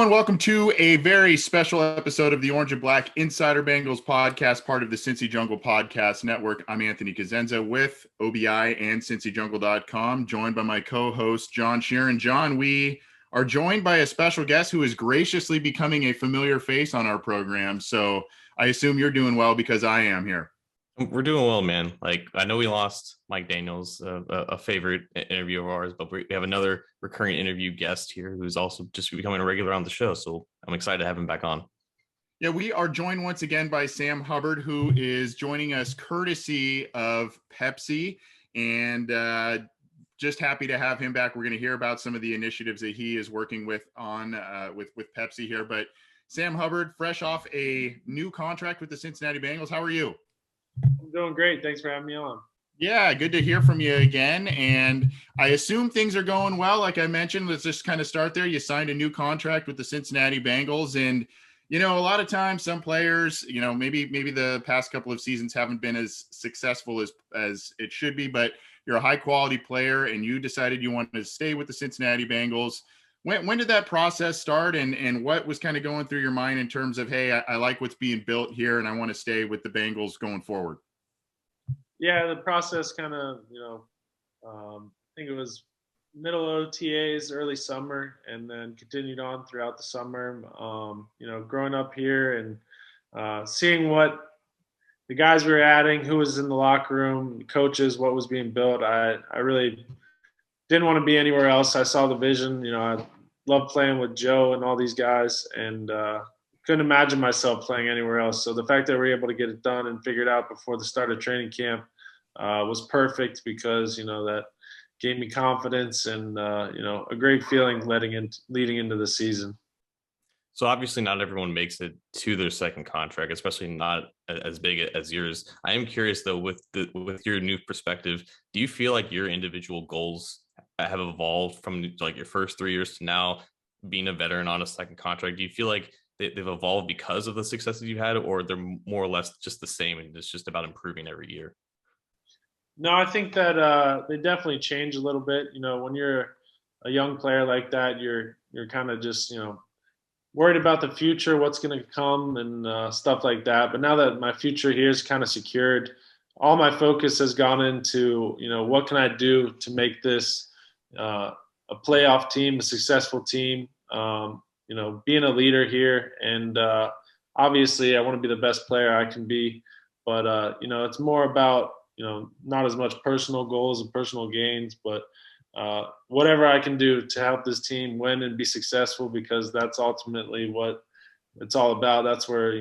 everyone. Welcome to a very special episode of the Orange and Black Insider Bengals podcast, part of the Cincy Jungle Podcast Network. I'm Anthony Cosenza with OBI and CincyJungle.com, joined by my co-host, John Sheeran. John, we are joined by a special guest who is graciously becoming a familiar face on our program. So I assume you're doing well because I am here. We're doing well, man. Like, I know we lost Mike Daniels, a favorite interview of ours, but we have another recurring interview guest here who's also just becoming a regular on the show. So I'm excited to have him back on. Yeah, we are joined once again by Sam Hubbard, who is joining us courtesy of Pepsi, and just happy to have him back. We're going to hear about some of the initiatives that he is working with on with Pepsi here. But Sam Hubbard, fresh off a new contract with the Cincinnati Bengals. How are you? I'm doing great. Thanks for having me on. Yeah, good to hear from you again. And I assume things are going well. Like I mentioned, let's just kind of start there. You signed a new contract with the Cincinnati Bengals. And, you know, a lot of times some players, you know, maybe the past couple of seasons haven't been as successful as it should be, but you're a high quality player and you decided you wanted to stay with the Cincinnati Bengals. When did that process start, and what was kind of going through your mind in terms of, hey, I like what's being built here and I want to stay with the Bengals going forward? Yeah, the process kind of, I think it was middle OTAs, early summer, and then continued on throughout the summer. Growing up here and seeing what the guys were adding, who was in the locker room, coaches, what was being built, I really didn't want to be anywhere else. I saw the vision. I love playing with Joe and all these guys, and couldn't imagine myself playing anywhere else. So the fact that we were able to get it done and figured out before the start of training camp was perfect because, that gave me confidence and, a great feeling leading into the season. So obviously not everyone makes it to their second contract, especially not as big as yours. I am curious though, with your new perspective, do you feel like your individual goals have evolved from like your first 3 years to now being a veteran on a second contract? Do you feel like they've evolved because of the successes you've had, or they're more or less just the same and it's just about improving every year? No, I think that they definitely change a little bit. When you're a young player like that, you're kind of just, worried about the future, what's going to come and stuff like that. But now that my future here is kind of secured, all my focus has gone into, what can I do to make this a playoff team, a successful team, being a leader here. And obviously I want to be the best player I can be, but it's more about, not as much personal goals and personal gains, but whatever I can do to help this team win and be successful, because that's ultimately what it's all about. That's where,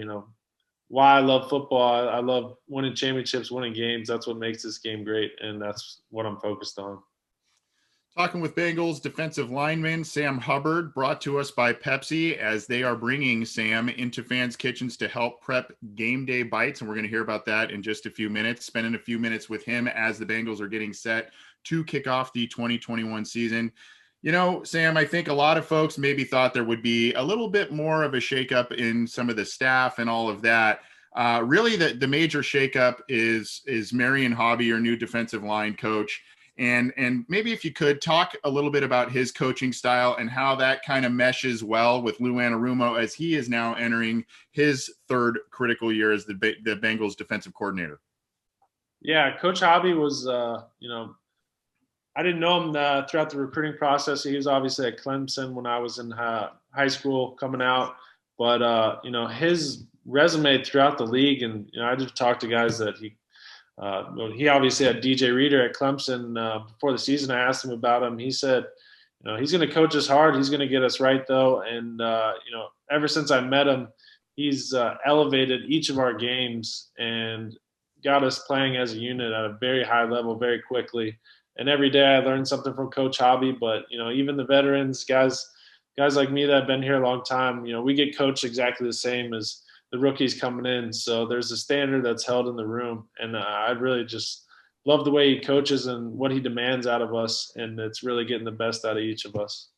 why I love football. I love winning championships, winning games. That's what makes this game great. And that's what I'm focused on. Talking with Bengals defensive lineman Sam Hubbard, brought to us by Pepsi, as they are bringing Sam into fans' kitchens to help prep game day bites. And we're going to hear about that in just a few minutes, spending a few minutes with him as the Bengals are getting set to kick off the 2021 season. Sam, I think a lot of folks maybe thought there would be a little bit more of a shakeup in some of the staff and all of that. Really, the major shakeup is Marion Hobby, your new defensive line coach. And maybe if you could talk a little bit about his coaching style and how that kind of meshes well with Lou Anarumo as he is now entering his third critical year as the Bengals defensive coordinator. Yeah, Coach Hobby was, I didn't know him throughout the recruiting process. He was obviously at Clemson when I was in high school coming out. But, his resume throughout the league, and, I just talked to guys that he obviously had DJ Reader at Clemson before the season. I asked him about him. He said, he's going to coach us hard. He's going to get us right, though. And, ever since I met him, he's elevated each of our games and got us playing as a unit at a very high level very quickly. And every day I learned something from Coach Hobby. But, even the veterans, guys like me that have been here a long time, we get coached exactly the same as the rookies coming in. So there's a standard that's held in the room. And I really just love the way he coaches and what he demands out of us. And it's really getting the best out of each of us.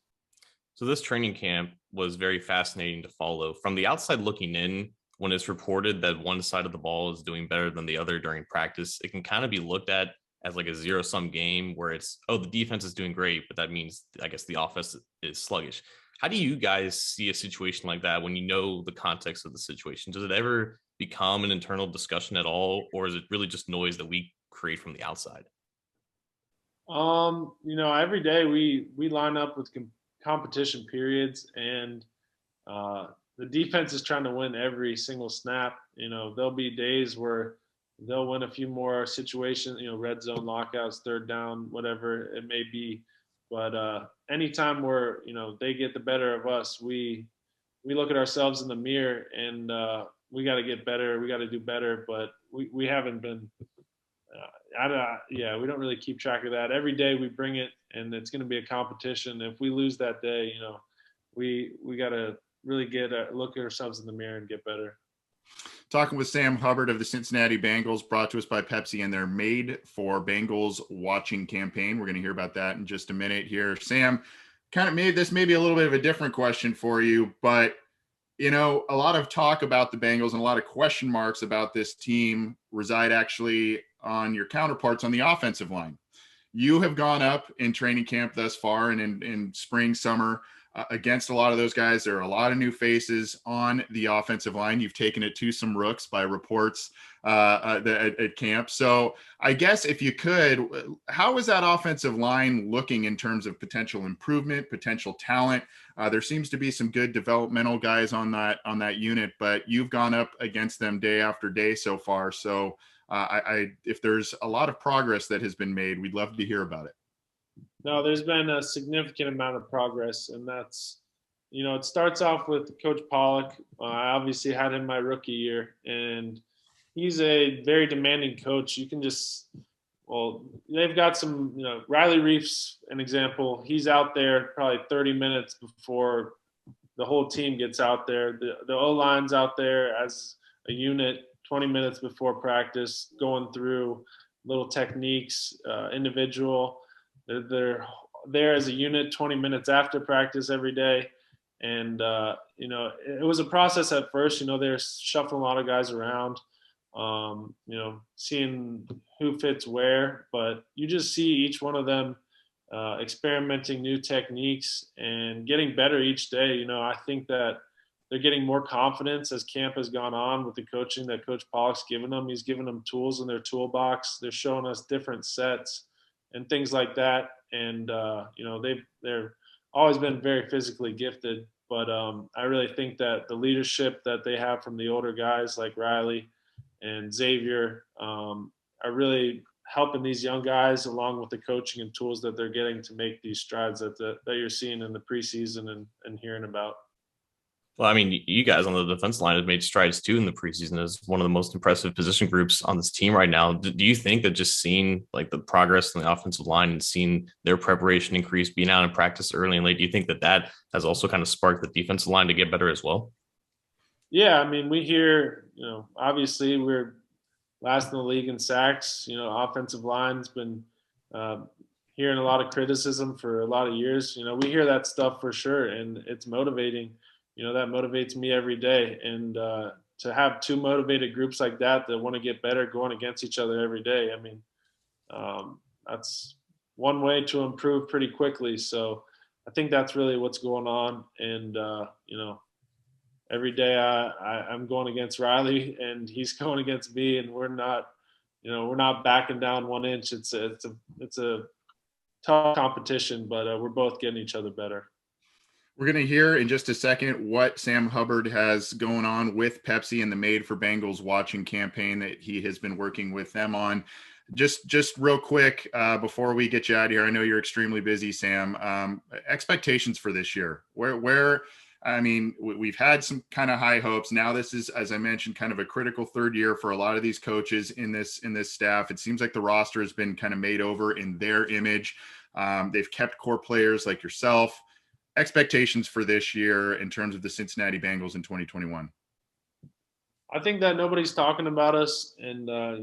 So this training camp was very fascinating to follow. From the outside looking in, when it's reported that one side of the ball is doing better than the other during practice, it can kind of be looked at as like a zero-sum game where it's, the defense is doing great, but that means, I guess, the offense is sluggish. How do you guys see a situation like that when you know the context of the situation? Does it ever become an internal discussion at all, or is it really just noise that we create from the outside? Every day we line up with competition periods, and the defense is trying to win every single snap. There'll be days where they'll win a few more situations, red zone lockouts, third down, whatever it may be. But anytime where they get the better of us, we look at ourselves in the mirror, and we got to get better. We got to do better, but we haven't been. Yeah, we don't really keep track of that. Every day we bring it, and it's going to be a competition. If we lose that day, we got to really look at ourselves in the mirror and get better. Talking with Sam Hubbard of the Cincinnati Bengals, brought to us by Pepsi and their Made for Bengals Watching campaign. We're going to hear about that in just a minute here. Sam, kind of made this maybe a little bit of a different question for you, but a lot of talk about the Bengals and a lot of question marks about this team reside actually on your counterparts on the offensive line. You have gone up in training camp thus far and in spring, summer against a lot of those guys. There are a lot of new faces on the offensive line. You've taken it to some rooks by reports at camp. So I guess if you could, how is that offensive line looking in terms of potential improvement, potential talent? There seems to be some good developmental guys on that unit, but you've gone up against them day after day so far. So if there's a lot of progress that has been made, we'd love to hear about it. No, there's been a significant amount of progress, and that's, it starts off with Coach Pollock. I obviously had him my rookie year, and he's a very demanding coach. You can they've got some, Riley Reif's an example. He's out there probably 30 minutes before the whole team gets out there. The O-line's out there as a unit 20 minutes before practice, going through little techniques, individual. They're there as a unit 20 minutes after practice every day. And, it was a process at first. They're shuffling a lot of guys around, seeing who fits where. But you just see each one of them experimenting new techniques and getting better each day. I think that they're getting more confidence as camp has gone on with the coaching that Coach Pollock's given them. He's given them tools in their toolbox. They're showing us different sets and things like that. And, they're always been very physically gifted. But I really think that the leadership that they have from the older guys like Riley and Xavier are really helping these young guys, along with the coaching and tools that they're getting to make these strides that you're seeing in the preseason and hearing about. Well, I mean, you guys on the defense line have made strides too in the preseason as one of the most impressive position groups on this team right now. Do you think that just seeing like the progress in the offensive line and seeing their preparation increase, being out in practice early and late, do you think that has also kind of sparked the defensive line to get better as well? Yeah, I mean, we hear, obviously we're last in the league in sacks. Offensive line's been hearing a lot of criticism for a lot of years. We hear that stuff for sure, and it's motivating. That motivates me every day. And to have two motivated groups like that want to get better going against each other every day, I mean, that's one way to improve pretty quickly. So I think that's really what's going on. And, every day I'm going against Riley and he's going against me, and we're not backing down 1 inch. It's a tough competition, but we're both getting each other better. We're going to hear in just a second what Sam Hubbard has going on with Pepsi and the Made for Bengals Watching campaign that he has been working with them on. Just real quick, before we get you out of here, I know you're extremely busy, Sam. Expectations for this year, we've had some kind of high hopes. Now this is, as I mentioned, kind of a critical third year for a lot of these coaches in this staff. It seems like the roster has been kind of made over in their image. They've kept core players like yourself. Expectations for this year in terms of the Cincinnati Bengals in 2021? I think that nobody's talking about us, and I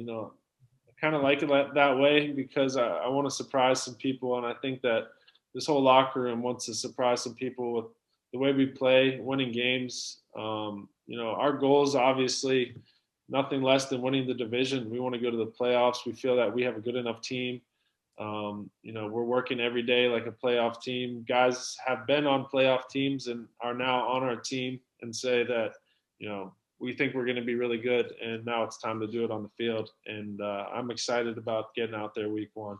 kind of like it that way because I want to surprise some people, and I think that this whole locker room wants to surprise some people with the way we play, winning games. Our goal is obviously nothing less than winning the division. We want to go to the playoffs. We feel that we have a good enough team We're working every day like a playoff team. Guys have been on playoff teams and are now on our team and say that, we think we're going to be really good, and now it's time to do it on the field. And I'm excited about getting out there week 1.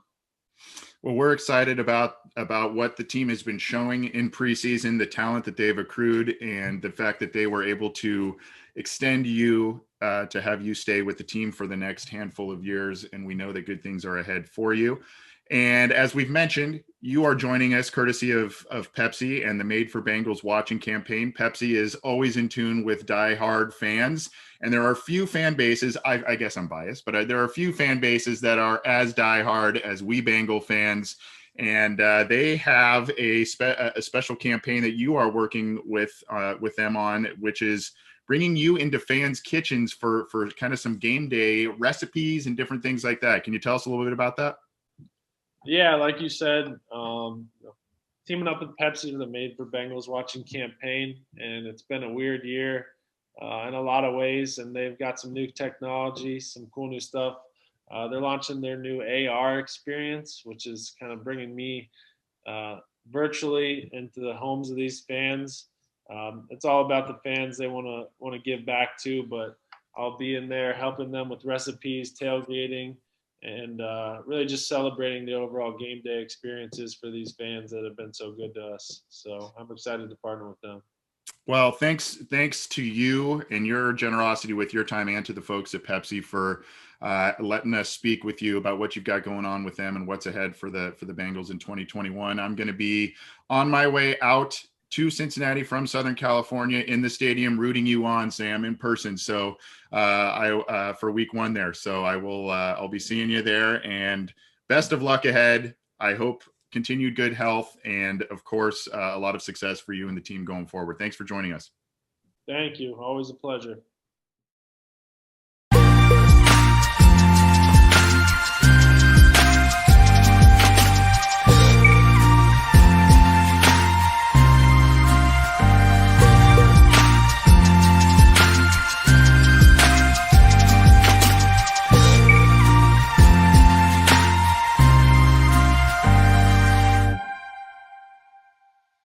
Well, we're excited about what the team has been showing in preseason, the talent that they've accrued, and the fact that they were able to extend you to have you stay with the team for the next handful of years. And we know that good things are ahead for you. And as we've mentioned, you are joining us courtesy of Pepsi and the Made for Bengals Watching campaign. Pepsi is always in tune with diehard fans. And there are a few fan bases, I guess I'm biased, but there are a few fan bases that are as diehard as we Bengal fans. And they have a special campaign that you are working with them on, which is bringing you into fans' kitchens for kind of some game day recipes and different things like that. Can you tell us a little bit about that? Yeah, like you said, teaming up with Pepsi to the Made for Bengals Watching campaign, and it's been a weird year in a lot of ways, and they've got some new technology, some cool new stuff. They're launching their new AR experience, which is kind of bringing me virtually into the homes of these fans. It's all about the fans they want to give back to, but I'll be in there helping them with recipes, tailgating, and really just celebrating the overall game day experiences for these fans that have been so good to us. So I'm excited to partner with them. Well, thanks to you and your generosity with your time, and to the folks at Pepsi for letting us speak with you about what you've got going on with them and what's ahead for the Bengals in 2021. I'm going to be on my way out to Cincinnati from Southern California in the stadium, rooting you on, Sam, in person. So for week 1 there. So I'll be seeing you there, and best of luck ahead. I hope continued good health, and of course, a lot of success for you and the team going forward. Thanks for joining us. Thank you. Always a pleasure.